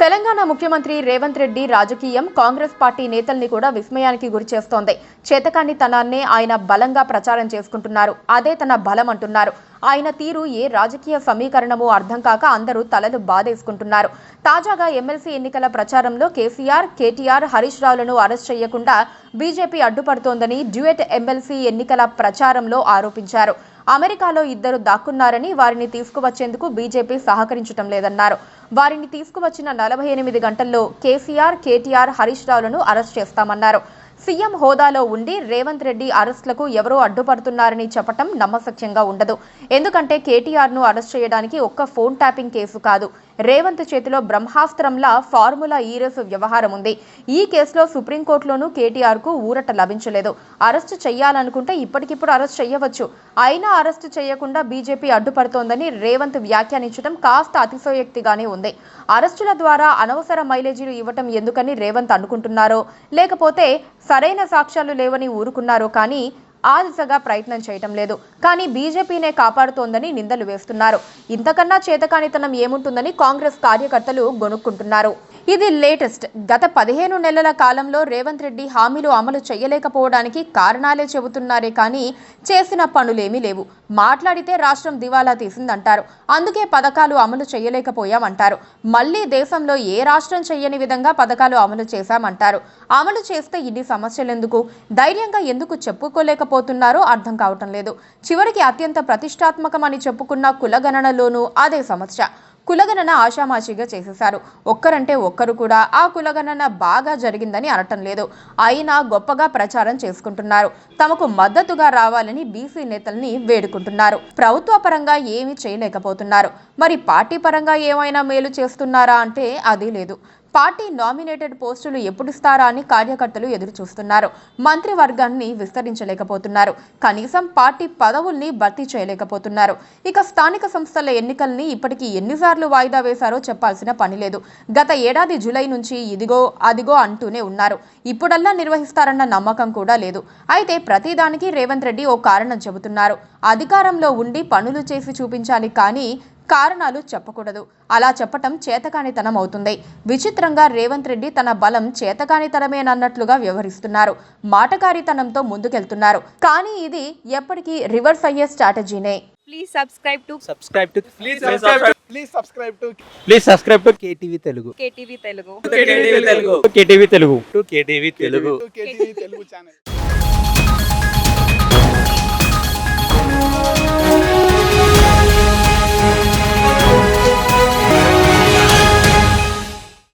తెలంగాణ ముఖ్యమంత్రి రేవంత్ రెడ్డి రాజకీయం కాంగ్రెస్ పార్టీ నేతల్ని కూడా విస్మయానికి గురిచేస్తోంది. చేతకానితనాన్నే ఆయన బలంగా ప్రచారం చేసుకుంటున్నారు. అదే తన బలం అంటున్నారు. ఆయన తీరు ఏ రాజకీయ సమీకరణమో అర్థం కాక అందరూ తలలు బాధేసుకుంటున్నారు. తాజాగా ఎమ్మెల్సీ ఎన్నికల ప్రచారంలో కేసీఆర్, కేటీఆర్, హరీష్ రావులను అరెస్ట్ చేయకుండా బీజేపీ అడ్డుపడుతోందని డ్యూయెట్ ఎమ్మెల్సీ ఎన్నికల ప్రచారంలో ఆరోపించారు. అమెరికాలో ఇద్దరు దాక్కున్నారని వారిని తీసుకువచ్చేందుకు బీజేపీ సహకరించడం లేదన్నారు. వారిని తీసుకువచ్చిన 48 గంటల్లో కేసీఆర్, కేటీఆర్, హరీష్ రావులను అరెస్ట్ చేస్తామన్నారు. సీఎం హోదాలో ఉండి రేవంత్ రెడ్డి అరెస్టులకు ఎవరో అడ్డుపడుతున్నారని చెప్పటం నమ్మశక్యంగా ఉండదు. ఎందుకంటే కేటీఆర్ను అరెస్ట్ చేయడానికి ఒక్క ఫోన్ ట్యాపింగ్ కేసు కాదు, రేవంత్ చేతిలో బ్రహ్మాస్త్రంలా ఫార్ములా ఈరేసు వ్యవహారం ఉంది. ఈ కేసులో సుప్రీంకోర్టులోనూ కేటీఆర్కు ఊరట లభించలేదు. అరెస్టు చేయాలనుకుంటే ఇప్పటికిప్పుడు అరెస్ట్ చేయవచ్చు. అయినా అరెస్టు చేయకుండా బీజేపీ అడ్డుపడుతోందని రేవంత్ వ్యాఖ్యానించడం కాస్త అతిశయోక్తిగానే ఉంది. అరెస్టుల ద్వారా అనవసర మైలేజీలు ఇవ్వటం ఎందుకని రేవంత్ అనుకుంటున్నారో, లేకపోతే సరైన సాక్ష్యాలు లేవని ఊరుకున్నారో కానీ ఆ దిశగా ప్రయత్నం చేయటం లేదు. కానీ బీజేపీనే కాపాడుతోందని నిందలు వేస్తున్నారు. ఇంతకన్నా చేతకానితనం ఏముంటుందని కాంగ్రెస్ కార్యకర్తలు గొనుక్కుంటున్నారు. ఇది లేటెస్ట్. గత 15 నెలల కాలంలో రేవంత్ రెడ్డి హామీలు అమలు చేయలేకపోవడానికి కారణాలే చెబుతున్నారే కానీ చేసిన పనులేమీ లేవు. మాట్లాడితే రాష్ట్రం దివాలా తీసిందంటారు. అందుకే పథకాలు అమలు చేయలేకపోయామంటారు. మళ్లీ దేశంలో ఏ రాష్ట్రం చేయని విధంగా పథకాలు అమలు చేశామంటారు. అమలు చేస్తే ఇన్ని సమస్యలెందుకు, ధైర్యంగా ఎందుకు చెప్పుకోలేకపోతున్నారో అర్థం కావటం లేదు. చివరికి అత్యంత ప్రతిష్టాత్మకమని చెప్పుకున్న కులగణనలోనూ అదే సమస్య. కులగణన ఆషామాషిగా చేసేశారు. ఒక్కరంటే ఒక్కరు కూడా ఆ కులగణన బాగా జరిగిందని అనటం లేదు. అయినా గొప్పగా ప్రచారం చేసుకుంటున్నారు. తమకు మద్దతుగా రావాలని బీసీ నేతల్ని వేడుకుంటున్నారు. ప్రభుత్వ పరంగా ఏమీ చేయలేకపోతున్నారు. మరి పార్టీ పరంగా ఏమైనా మేలు చేస్తున్నారా అంటే అది లేదు. పార్టీ నామినేటెడ్ పోస్టులు ఎప్పుడిస్తారా అని కార్యకర్తలు ఎదురు చూస్తున్నారు. మంత్రివర్గాన్ని విస్తరించలేకపోతున్నారు. కనీసం పార్టీ పదవుల్ని భర్తీ చేయలేకపోతున్నారు. ఇక స్థానిక సంస్థల ఎన్నికల్ని ఇప్పటికీ ఎన్నిసార్లు వాయిదా వేశారో చెప్పాల్సిన పని లేదు. గత ఏడాది జూలై నుంచి ఇదిగో అదిగో అంటూనే ఉన్నారు. ఇప్పుడల్లా నిర్వహిస్తారన్న నమ్మకం కూడా లేదు. అయితే ప్రతిదానికి రేవంత్ రెడ్డి ఓ కారణం చెబుతున్నారు. అధికారంలో ఉండి పనులు చేసి చూపించాలి కానీ కారణాలు చెప్పకూడదు. అలా చెప్పటం చేతకానితనం అవుతుంది. విచిత్రంగా రేవంత్ రెడ్డి తన బలం చేతకానితనమేనన్నట్లుగా వ్యవహరిస్తున్నారు. మాటకారితనంతో ముందుకెళ్తున్నారు. కానీ ఇది ఎప్పటికీ రివర్స్ అయ్యే స్ట్రాటజీనే. Please subscribe to KTV Telugu. KTV Telugu. KTV Telugu. KTV Telugu channel.